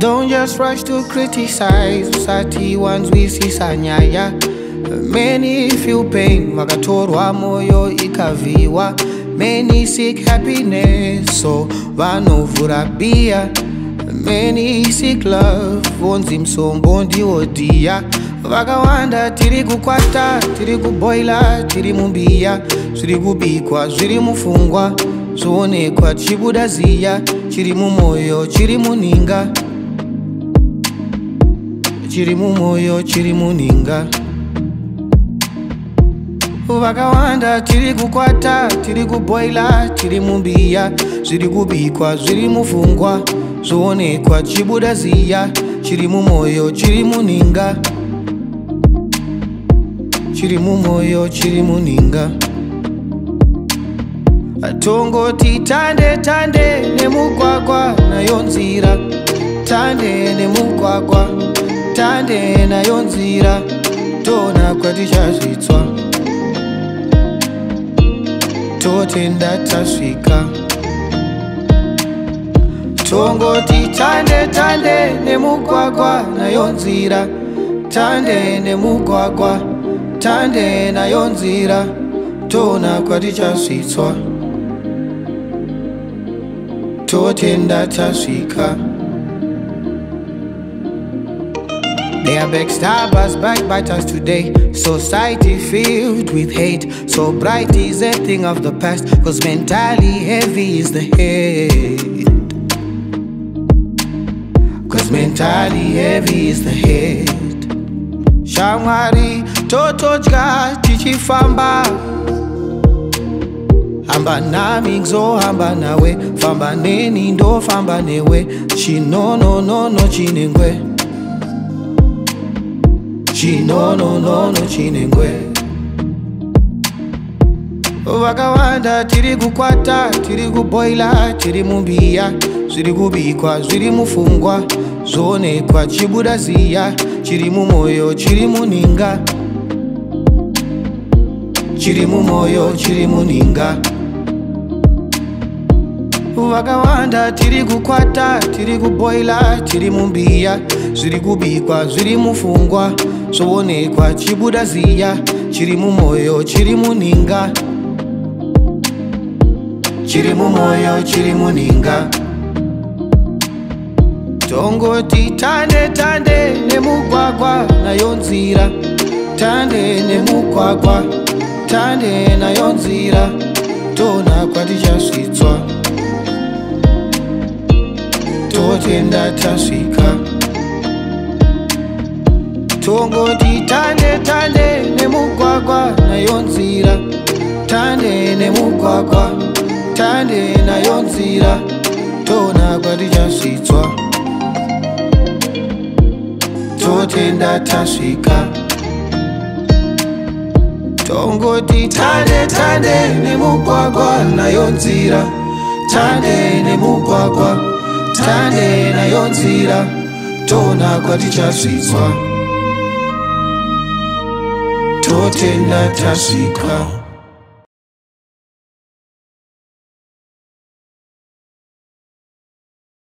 Don't just rush to criticize. Usati wanzwisisa nyaya. Many feel pain, vakatorwa moyo ikaviwa. Many seek happiness, so vanovhura bia. Many seek love, vonzi msombo ndiwo dia. Vakawanda tiri kukwata, tiri kuboila, tiri mumbia. Zviri kubikwa, zviri mufungwa, zvoonekwa tichibuda ziya. Chirimumoyo chirimuninga, chirimumoyo chirimuninga. Vakawanda tiri kukwata, tiri kuboila, tiri mumbia. Zviri kubikwa, zviri mufungwa, zvoonekwa tichibuda ziya. Chirimumoyo chirimuninga, chirimumoyo chirimuninga. Tongoti tande tande nemugwagwa nayo nzira. Tande nemugwagwa, tande nayo nzira. Tona kwatichazvitswa, totenda tasvika. Tongoti tande tande nemugwagwa nayo nzira. Tande nemugwagwa, tande nayo nzira. Tona kwatichazvitswa, totenda tasvika. They are backstabbers, backbiters today. Society filled with hate. So bright is a thing of the past, cause mentally heavy is the head. Cause mentally heavy is the head. Shamwari totodya tichifamba. Hamba nami ngizohamba nawe, famba neni ndofamba newe. Chinononono chinengwe, chinononono chinengwe. Vakawanda tiri kukwata, tiri kuboila, tiri mumbia. Zviri kubikwa, zviri mufungwa, zvoonekwa tichibuda ziya. Chirimumoyo chirimuninga, chirimumoyo chirimuninga. Vakawanda tiri kukwata, tiri kuboila, tiri mumbia. Zviri kubikwa, zviri mufungwa, zvoonekwa tichibuda ziya. Chirimumoyo chirimuninga, chirimumoyo chirimuninga. Tongoti tande tande nemugwagwa nayo nzira. Tande nemugwagwa, tande nayo nzira. Tona kwatichazvitswa, totenda tasvika. Tongoti tande tande nemugwagwa nayo nzira. Tande nemugwagwa, tande nayo nzira. Tona kwatichazvitswa, totenda tasvika. Tongoti tande tande nemugwagwa nayo nzira. Tande nemugwagwa, tande nayo nzira. Tona kwatichazvitswa, totenda tasvika.